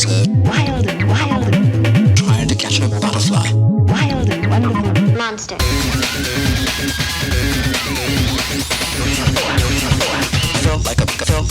was wild trying to catch a butterfly. Wild and wonderful monster. Felt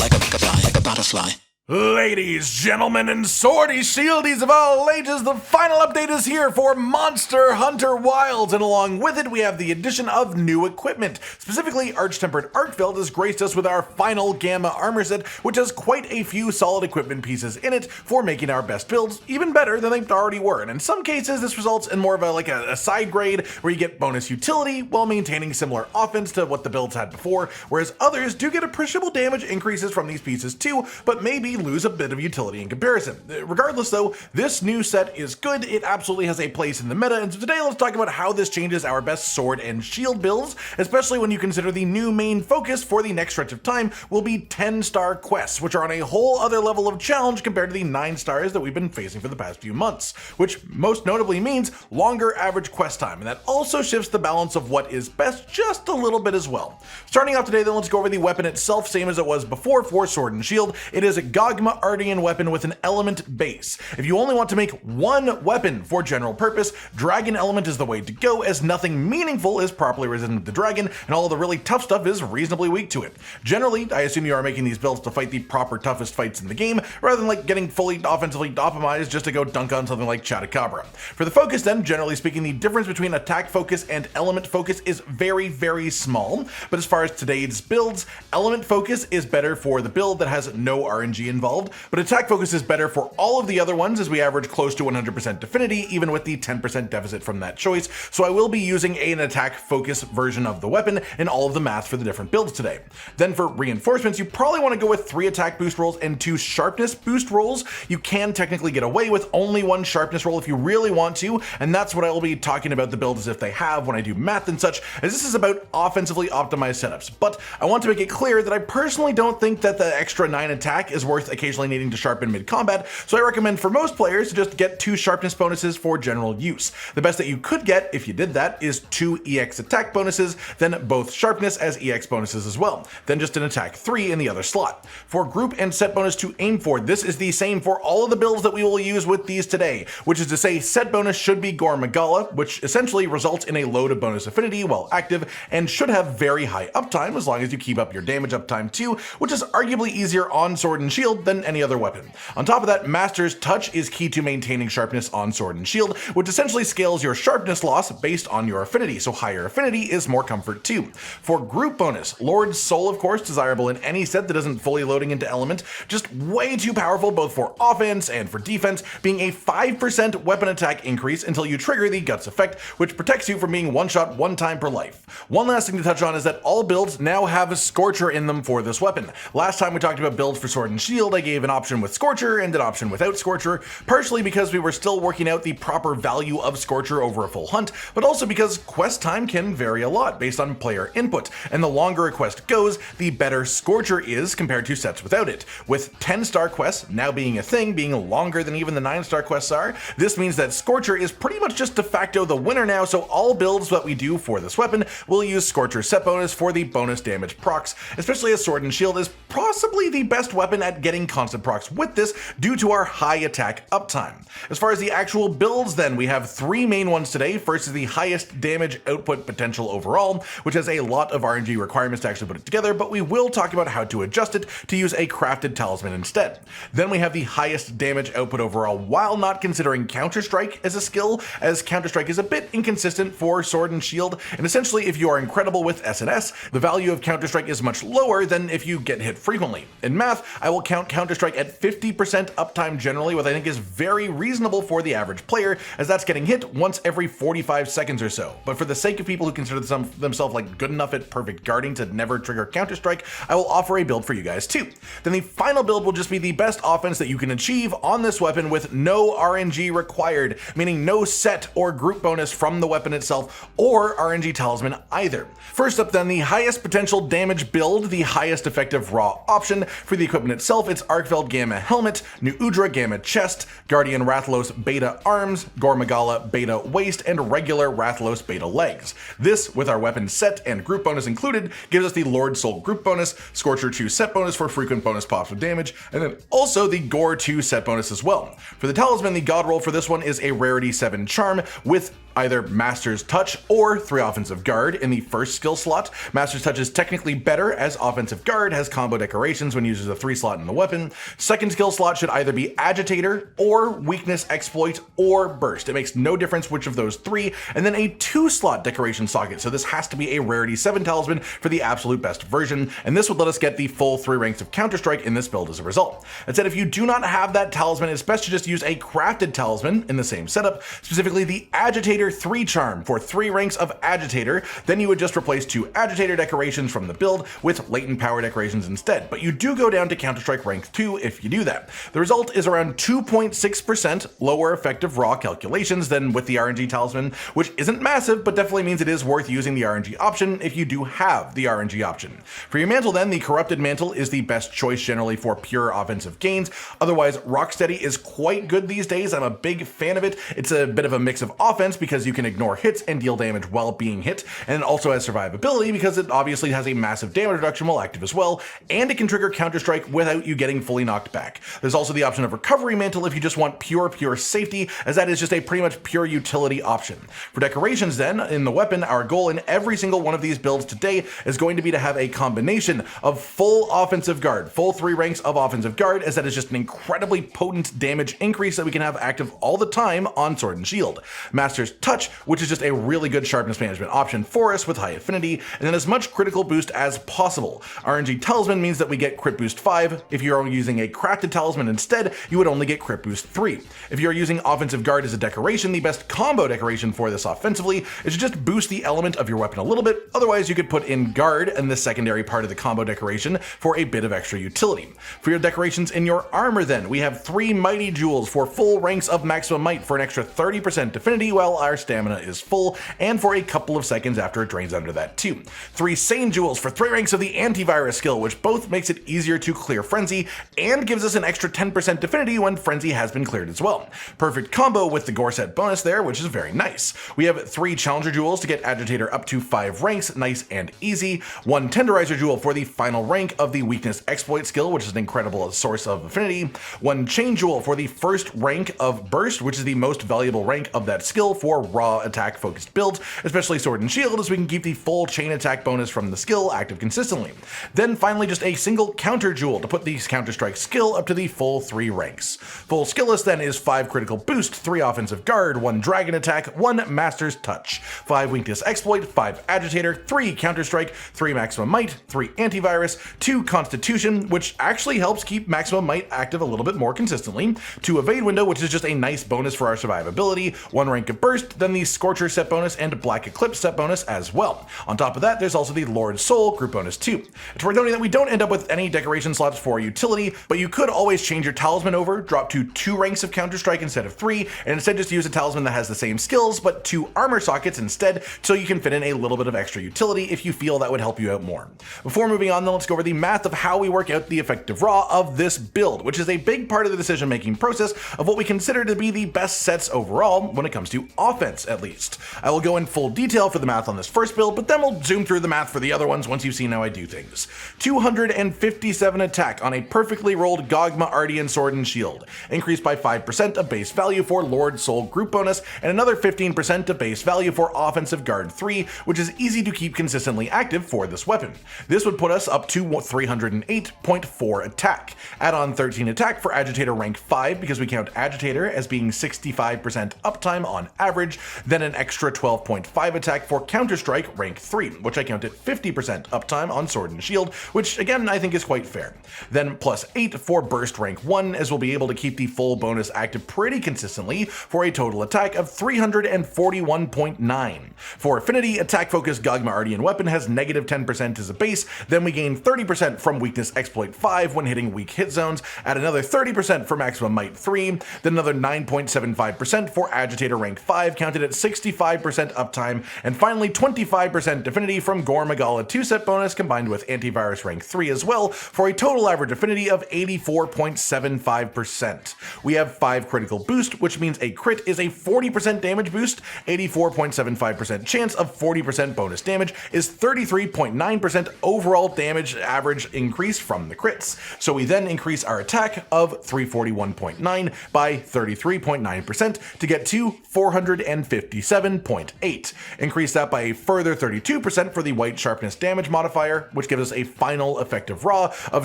like a butterfly. Ladies, gentlemen, and swordy shieldies of all ages, the final update is here for Monster Hunter Wilds, and along with it we have the addition of new equipment. Specifically, Arch-Tempered Arkveld has graced us with our final Gamma armor set, which has quite a few solid equipment pieces in it for making our best builds even better than they already were, and in some cases this results in more of a side grade where you get bonus utility while maintaining similar offense to what the builds had before, whereas others do get appreciable damage increases from these pieces too, but maybe lose a bit of utility in comparison. Regardless though, this new set is good, it absolutely has a place in the meta, and so today let's talk about how this changes our best sword and shield builds, especially when you consider the new main focus for the next stretch of time will be 10-star quests, which are on a whole other level of challenge compared to the 9 stars that we've been facing for the past few months, which most notably means longer average quest time, and that also shifts the balance of what is best just a little bit as well. Starting off today then, let's go over the weapon itself, same as it was before for sword and shield. It is a Gogma Artian weapon with an element base. If you only want to make one weapon for general purpose, dragon element is the way to go, as nothing meaningful is properly resistant to dragon, and all of the really tough stuff is reasonably weak to it. Generally, I assume you are making these builds to fight the proper toughest fights in the game, rather than getting fully offensively optimized just to go dunk on something like Chatacabra. For the focus then, generally speaking, the difference between attack focus and element focus is very, very small, but as far as today's builds, element focus is better for the build that has no RNG involved, but attack focus is better for all of the other ones, as we average close to 100% affinity, even with the 10% deficit from that choice, so I will be using an attack focus version of the weapon in all of the math for the different builds today. Then for reinforcements, you probably want to go with 3 attack boost rolls and 2 sharpness boost rolls. You can technically get away with only 1 sharpness roll if you really want to, and that's what I will be talking about the build as if they have when I do math and such, as this is about offensively optimized setups. But I want to make it clear that I personally don't think that the extra 9 attack is worth occasionally needing to sharpen mid-combat, so I recommend for most players to just get 2 sharpness bonuses for general use. The best that you could get if you did that is 2 EX attack bonuses, then both sharpness as EX bonuses as well, then just an attack 3 in the other slot. For group and set bonus to aim for, this is the same for all of the builds that we will use with these today, which is to say set bonus should be gore magala, which essentially results in a load of bonus affinity while active and should have very high uptime as long as you keep up your damage uptime too, which is arguably easier on sword and shield than any other weapon. On top of that, Master's Touch is key to maintaining sharpness on sword and shield, which essentially scales your sharpness loss based on your affinity, so higher affinity is more comfort too. For group bonus, Lord's Soul of course desirable in any set that isn't fully loading into element, just way too powerful both for offense and for defense, being a 5% weapon attack increase until you trigger the Guts effect, which protects you from being one-shot 1 time per life. One last thing to touch on is that all builds now have a Scorcher in them for this weapon. Last time we talked about builds for sword and shield, I gave an option with Scorcher and an option without Scorcher, partially because we were still working out the proper value of Scorcher over a full hunt, but also because quest time can vary a lot based on player input, and the longer a quest goes, the better Scorcher is compared to sets without it. With 10-star quests now being a thing, being longer than even the 9-star quests are, this means that Scorcher is pretty much just de facto the winner now, so all builds that we do for this weapon will use Scorcher set bonus for the bonus damage procs, especially as sword and shield is possibly the best weapon at getting constant procs with this due to our high attack uptime. As far as the actual builds then, we have 3 main ones today. First is the highest damage output potential overall, which has a lot of RNG requirements to actually put it together, but we will talk about how to adjust it to use a crafted talisman instead. Then we have the highest damage output overall while not considering Counterstrike as a skill, as Counterstrike is a bit inconsistent for sword and shield, and essentially if you are incredible with SNS, the value of Counterstrike is much lower than if you get hit frequently. In math, I will count Counterstrike at 50% uptime generally, which I think is very reasonable for the average player, as that's getting hit once every 45 seconds or so. But for the sake of people who consider themselves good enough at perfect guarding to never trigger Counterstrike, I will offer a build for you guys too. Then the final build will just be the best offense that you can achieve on this weapon with no RNG required, meaning no set or group bonus from the weapon itself or RNG talisman either. First up then, the highest potential damage build, the highest effective raw option for the equipment itself itself, it's Arkveld Gamma Helmet, new Udra Gamma Chest, Guardian Rathalos Beta Arms, Gore Magala Beta Waist, and regular Rathalos Beta Legs. This, with our weapon set and group bonus included, gives us the Lord Soul group bonus, Scorcher 2 set bonus for frequent bonus pops with damage, and then also the Gore 2 set bonus as well. For the talisman, the god roll for this one is a rarity 7 charm with either Master's Touch or 3 Offensive Guard in the first skill slot. Master's Touch is technically better as Offensive Guard has combo decorations when uses a 3 slot in the weapon. Second skill slot should either be Agitator or Weakness Exploit or Burst. It makes no difference which of those 3, and then a 2 slot decoration socket, so this has to be a rarity 7 talisman for the absolute best version, and this would let us get the full 3 ranks of Counterstrike in this build as a result. That said, if you do not have that talisman, it's best to just use a crafted talisman in the same setup, specifically the Agitator 3 charm for 3 ranks of Agitator. Then you would just replace 2 Agitator decorations from the build with latent power decorations instead, but you do go down to Counterstrike rank 2 if you do that. The result is around 2.6% lower effective raw calculations than with the RNG talisman, which isn't massive, but definitely means it is worth using the RNG option if you do have the RNG option. For your mantle then, the Corrupted Mantle is the best choice generally for pure offensive gains. Otherwise, Rocksteady is quite good these days. I'm a big fan of it. It's a bit of a mix of offense because you can ignore hits and deal damage while being hit, and it also has survivability because it obviously has a massive damage reduction while active as well, and it can trigger Counterstrike without you getting fully knocked back. There's also the option of Recovery Mantle if you just want pure safety, as that is just a pretty much pure utility option. For decorations then, in the weapon, our goal in every single one of these builds today is going to be to have a combination of full offensive guard, full 3 ranks of offensive guard, as that is just an incredibly potent damage increase that we can have active all the time on Sword and Shield. Master's Touch, which is just a really good sharpness management option for us with high affinity, and then as much critical boost as possible. RNG Talisman means that we get crit boost 5. If you're using a crafted talisman instead, you would only get crit boost 3. If you're using offensive guard as a decoration, the best combo decoration for this offensively is to just boost the element of your weapon a little bit. Otherwise, you could put in guard in the secondary part of the combo decoration for a bit of extra utility. For your decorations in your armor then, we have 3 Mighty Jewels for full ranks of maximum might for an extra 30% affinity while our stamina is full, and for a couple of seconds after it drains under that too. 3 Sane Jewels for 3 ranks of the antivirus skill, which both makes it easier to clear Frenzy and gives us an extra 10% affinity when Frenzy has been cleared as well. Perfect combo with the Gore set bonus there, which is very nice. We have 3 Challenger Jewels to get Agitator up to 5 ranks, nice and easy. 1 Tenderizer Jewel for the final rank of the Weakness Exploit skill, which is an incredible source of affinity. 1 Chain Jewel for the first rank of Burst, which is the most valuable rank of that skill for raw attack focused builds, especially Sword and Shield, as we can keep the full chain attack bonus from the skill active consistently. Then finally just a single Counter Jewel to put the Counterstrike skill up to the full 3 ranks. Full skill list then is 5 critical boost, 3 offensive guard, 1 dragon attack, 1 master's touch, 5 weakness exploit, 5 agitator, 3 Counterstrike, 3 maximum might, 3 antivirus, 2 constitution, which actually helps keep maximum might active a little bit more consistently, 2 evade window, which is just a nice bonus for our survivability, 1 rank of burst, then the Scorcher set bonus and Black Eclipse set bonus as well. On top of that, there's also the Lord Soul group bonus too. It's worth noting that we don't end up with any decoration slots for utility, but you could always change your talisman over, drop to 2 ranks of Counterstrike instead of 3, and instead just use a talisman that has the same skills, but 2 armor sockets instead, so you can fit in a little bit of extra utility if you feel that would help you out more. Before moving on, then let's go over the math of how we work out the effective raw of this build, which is a big part of the decision-making process of what we consider to be the best sets overall when it comes to offense, at least. I will go in full detail for the math on this first build, but then we'll zoom through the math for the other ones once you've seen how I do things. 257 attack on a perfectly rolled Gogma Artian Sword and Shield, increased by 5% of base value for Lord Soul group bonus, and another 15% of base value for Offensive Guard 3, which is easy to keep consistently active for this weapon. This would put us up to 308.4 attack. Add on 13 attack for Agitator rank 5 because we count Agitator as being 65% uptime on average, then an extra 12.5 attack for Counterstrike rank 3, which I count at 50% uptime on Sword and Shield, which again I think is quite fair. Then plus 8 for Burst rank 1, as we'll be able to keep the full bonus active pretty consistently for a total attack of 341.9. For Affinity, attack focused Gogma Artian weapon has negative 10% as a base, then we gain 30% from Weakness Exploit 5 when hitting weak hit zones, add another 30% for Maximum Might 3, then another 9.75% for Agitator rank 5 counted at 65% uptime, and finally 25% affinity from Gore Magala 2 set bonus combined with Antivirus rank 3 as well, for a total average affinity of 84.75%. We have 5 critical boost, which means a crit is a 40% damage boost, 84.75% chance of 40% bonus damage is 33.9% overall damage average increase from the crits. So we then increase our attack of 341.9 by 33.9% to get to 457.8. Increase that by a further 32% for the white sharpness damage modifier, which gives us a final effective raw of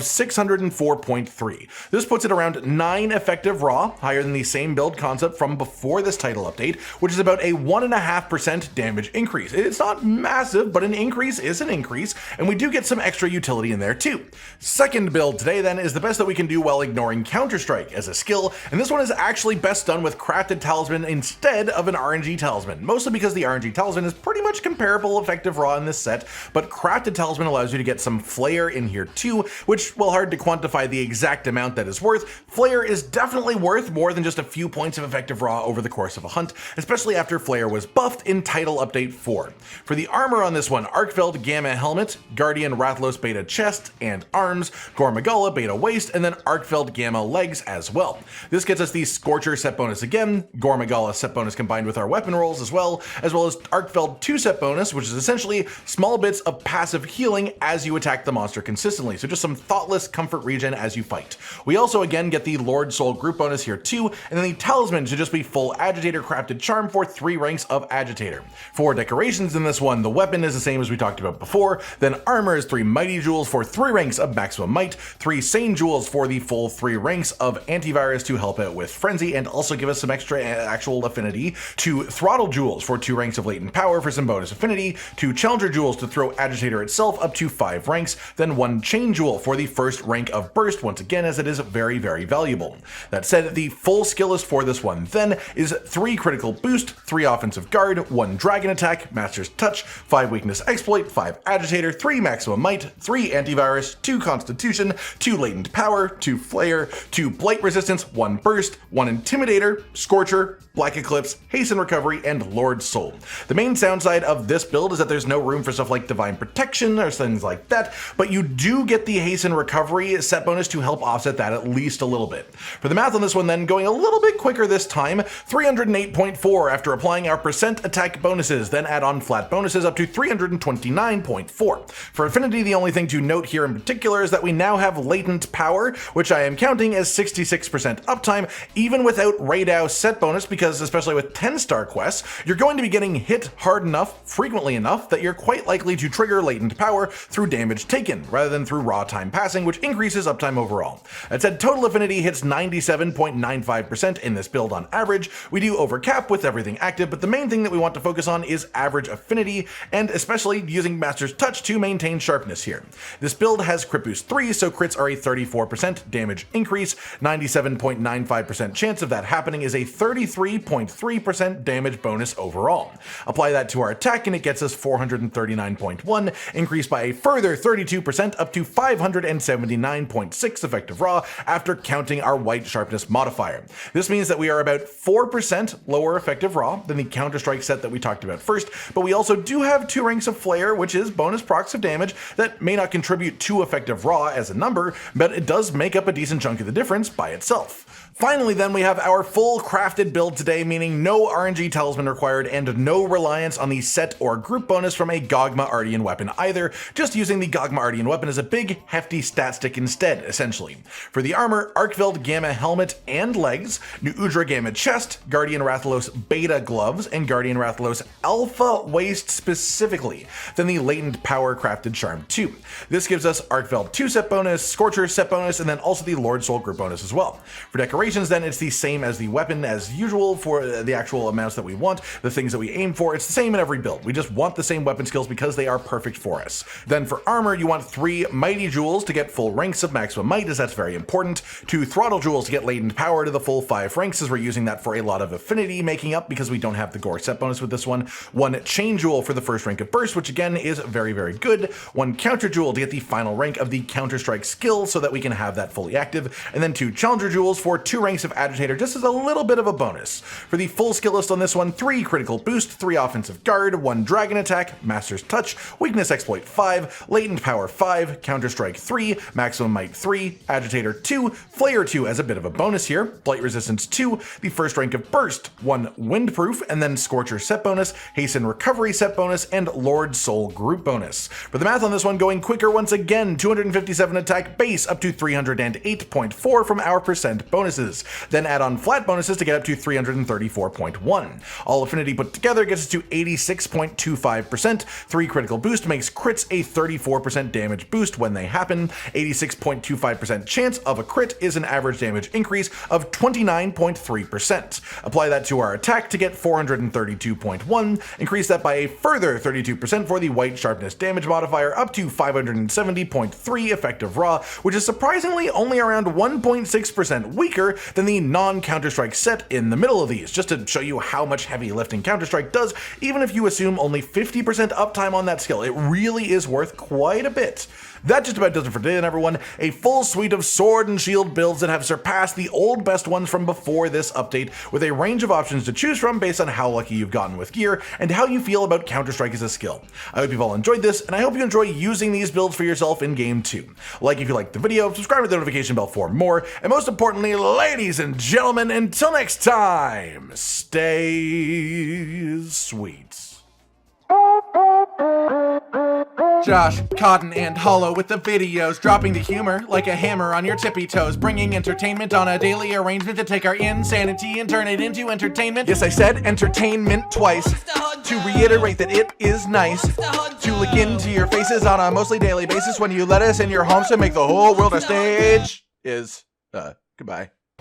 604.3. This puts it around 9 effective raw, higher than the same build concept from before this title update, which is about a 1.5% damage increase. It's not massive, but an increase is an increase, and we do get some extra utility in there too. Second build today then is the best that we can do while ignoring Counterstrike as a skill, and this one is actually best done with crafted talisman instead of an RNG talisman, mostly because the RNG talisman is pretty much comparable effective raw in this set, but crafted talisman allows you to get some flair in here too, which, while hard to quantify the exact amount that is worth, flair is definitely worth more than just a few points of effective raw over the course of a hunt, especially after flair was buffed in Title Update 4. For the armor on this one, Arkveld Gamma Helmet, Guardian Rathalos Beta Chest and Arms, Gore Magala Beta Waist, and then Arkveld Gamma Legs as well. This gets us the Scorcher set bonus again, Gore Magala set bonus combined with our weapon rolls as well as Arkveld 2 set bonus, which is essentially small bits of passive healing as you attack the monster consistently, so just some thoughtless comfort regen as you fight. We also again get the Lord Soul group bonus here too, and then the talisman should just be full agitator crafted charm for 3 ranks of agitator. For decorations in this one, the weapon is the same as we talked about before, then armor is 3 mighty jewels for 3 ranks of maximum might, 3 sane jewels for the full 3 ranks of antivirus to help out with frenzy and also give us some extra actual affinity, 2 throttle jewels for 2 ranks of latent power for some bonus affinity, 2 challenger jewels to throw agitator itself up to 5 ranks, then 1 chain jewel for the first rank of burst, once again as it is very valuable. That said, the full skill list for this one then is 3 critical boost, 3 offensive guard, 1 dragon attack, master's touch, 5 weakness exploit, 5 agitator, 3 maximum might, 3 antivirus, 2 constitution, 2 latent power, 2 flare, 2 blight resistance, 1 burst, 1 intimidator, scorcher, black eclipse, hasten recovery, and Lord Soul. The main downside of this build is that there's no room for stuff like divine protection or things like that, but you do get the hasten recovery set bonus to help offset that at least a little bit. For the math on this one then, going a little bit quicker this time, 308.4 after applying our percent attack bonuses, then add on flat bonuses up to 329.4. For affinity, the only thing to note here in particular is that we now have latent power, which I am counting as 66% uptime, even without Raidao set bonus, because especially with 10-star quests, you're going to be getting hit hard enough, frequently enough, that you're quite likely to trigger latent power through damage taken, rather than through raw time passing, which increases uptime overall. That said, total affinity hits 97.95% in this build on average. We do overcap with everything active, but the main thing that we want to focus on is average affinity, and especially using Master's Touch to maintain sharpness here. This build has crit boost 3, so crits are a 34% damage increase, 97.95% chance of that happening is a 33.3% damage bonus overall. Apply that to our attack and it gets us 439.1, increased by a further 32% up to 579.6 effective raw after counting our white sharpness modifier. This means that we are about 4% lower effective raw than the Counterstrike set that we talked about first, but we also do have 2 ranks of flair, which is bonus procs of damage that may not contribute to effective raw as a number, but it does make up a decent chunk of the difference by itself. Finally then, we have our full crafted build today, meaning no RNG talisman required and no reliance on the set or group bonus from a Gogma Artian weapon either, just using the Gogma Artian weapon as a big hefty stat stick instead, essentially. For the armor, Arkveld Gamma Helmet and Legs, udra Gamma Chest, Guardian Rathalos Beta Gloves, and Guardian Rathalos Alpha Waist specifically, then the Latent Power Crafted Charm 2. This gives us Arkveld 2 set bonus, Scorcher set bonus, and then also the Lord Soul group bonus as well. For decorations then, it's the same as the weapon as usual for the actual amounts that we want, the things that we aim for. It's the same in every build. We just want the same weapon skills because they are perfect for us. Then for armor, you want 3 mighty jewels to get full ranks of maximum might, as that's very important, 2 throttle jewels to get latent power to the full 5 ranks, as we're using that for a lot of affinity making up because we don't have the gore set bonus with this one, 1 chain jewel for the first rank of burst, which again is very good, 1 counter jewel to get the final rank of the Counterstrike skill so that we can have that fully active, and then 2 challenger jewels for 2 2 ranks of agitator just as a little bit of a bonus. For the full skill list on this one, 3 critical boost, 3 offensive guard, 1 dragon attack, master's touch, weakness exploit 5, latent power 5, counterstrike 3, maximum might 3, agitator 2, flayer 2 as a bit of a bonus here, blight resistance 2, the first rank of burst, 1 windproof, and then scorcher set bonus, hasten recovery set bonus, and lord soul group bonus. For the math on this one, going quicker once again, 257 attack base up to 308.4 from our percent bonuses. Then add on flat bonuses to get up to 334.1. All affinity put together gets us to 86.25%. 3 critical boost makes crits a 34% damage boost when they happen. 86.25% chance of a crit is an average damage increase of 29.3%. Apply that to our attack to get 432.1. Increase that by a further 32% for the white sharpness damage modifier up to 570.3 effective raw, which is surprisingly only around 1.6% weaker than the non-Counterstrike set in the middle of these, just to show you how much heavy lifting Counterstrike does, even if you assume only 50% uptime on that skill. It really is worth quite a bit. That just about does it for today then, everyone. A full suite of sword and shield builds that have surpassed the old best ones from before this update, with a range of options to choose from based on how lucky you've gotten with gear and how you feel about Counter-Strike as a skill. I hope you've all enjoyed this, and I hope you enjoy using these builds for yourself in game too. Like if you liked the video, subscribe to the notification bell for more, and most importantly, ladies and gentlemen, until next time, stay sweet. Josh, Cotton, and Hollow with the videos, dropping the humor like a hammer on your tippy toes, bringing entertainment on a daily arrangement to take our insanity and turn it into entertainment. Yes, I said entertainment twice, to reiterate that it is nice to look into your faces on a mostly daily basis when you let us in your homes to make the whole world a stage. Goodbye.